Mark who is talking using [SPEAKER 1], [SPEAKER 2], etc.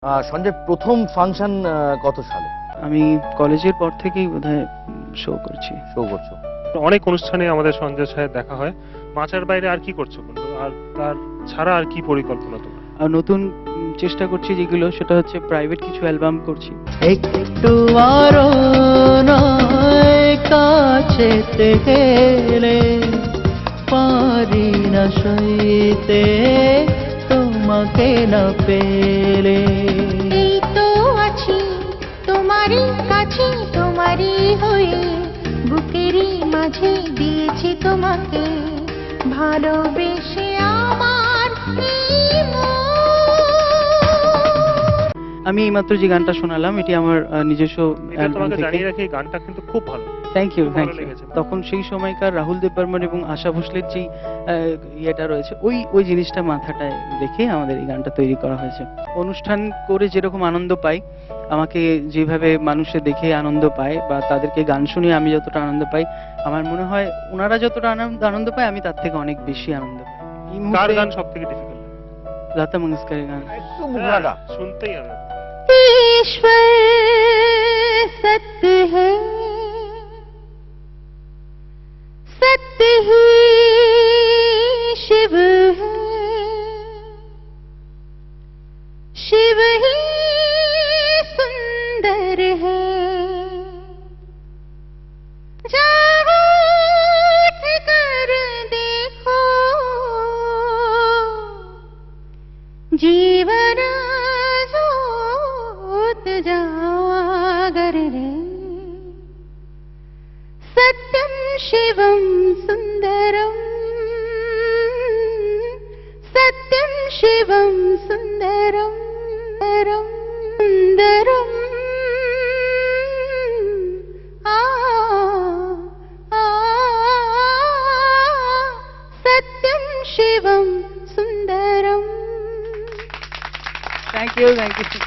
[SPEAKER 1] সঞ্জয় প্রথম ফাংশন কত সালে
[SPEAKER 2] আমি কলেজের পর থেকেই বোধহয় শো করছি।
[SPEAKER 1] শো করছো?
[SPEAKER 3] অনেক অনুষ্ঠানে আমাদের সঞ্জয় সাহেব দেখা হয়। মাচার বাইরে আর কি করছো বন্ধু? আর তার ছাড়া আর কি পরিকল্পনা তোমার?
[SPEAKER 2] আর নতুন চেষ্টা করছি যেগুলো, সেটা হচ্ছে প্রাইভেট কিছু অ্যালবাম করছি।
[SPEAKER 4] একটু আরো নয় কাছেতে গেলে পারি না সইতে তোমাকে না পেলে।
[SPEAKER 5] এই তো আছি তোমারই কাছে, তোমারই হয়ে বুকেরই মাঝে দিয়েছি তোমাকে ভালোবেসে আমার এই মন।
[SPEAKER 2] আমি এইমাত্র যে গানটা শোনালাম এটি আমার নিজস্ব
[SPEAKER 3] এটা
[SPEAKER 2] অ্যালবাম
[SPEAKER 3] তোমাকে
[SPEAKER 2] থেকে।
[SPEAKER 3] জানিয়ে রাখি, এই গানটা কিন্তু খুব ভালো।
[SPEAKER 2] থ্যাংক ইউ,
[SPEAKER 3] খুব
[SPEAKER 2] থ্যাংক
[SPEAKER 3] ভালো
[SPEAKER 2] ইউ।
[SPEAKER 3] লেগেছে।
[SPEAKER 2] তখন সেই সময়কার রাহুল দেববর্মন এবং আশা ভোসলের যেই ইয়েটা রয়েছে, ওই জিনিসটা মাথাটায় রেখে আমাদের এই গানটা তৈরি করা হয়েছে। অনুষ্ঠান করে যেরকম আনন্দ পাই, আমাকে যেভাবে মানুষে দেখে আনন্দ পায় বা তাদেরকে গান শুনিয়ে আমি যতটা আনন্দ পাই, আমার মনে হয় ওনারা যতটা আনন্দ পায় আমি তার থেকে অনেক বেশি আনন্দ পাই। এই
[SPEAKER 3] কার
[SPEAKER 2] মুহূর্তে
[SPEAKER 3] গান সবথেকে ডিফিকাল্ট?
[SPEAKER 2] লতা মঙ্গেশকরের গান।
[SPEAKER 1] একটু মুখরাটা
[SPEAKER 3] শুনতেই হবে।
[SPEAKER 5] ईश्वर सत्य है, सत्य ही शिव है, शिव ही सुंदर है। जाओ उठ कर देखो जीवन जागर रे। सत्यं शिवं सुंदरं, सत्यं शिवं सुंदरं, सुंदरं आ आ सत्यं शिवं सुंदरं।
[SPEAKER 2] Thank you, thank you.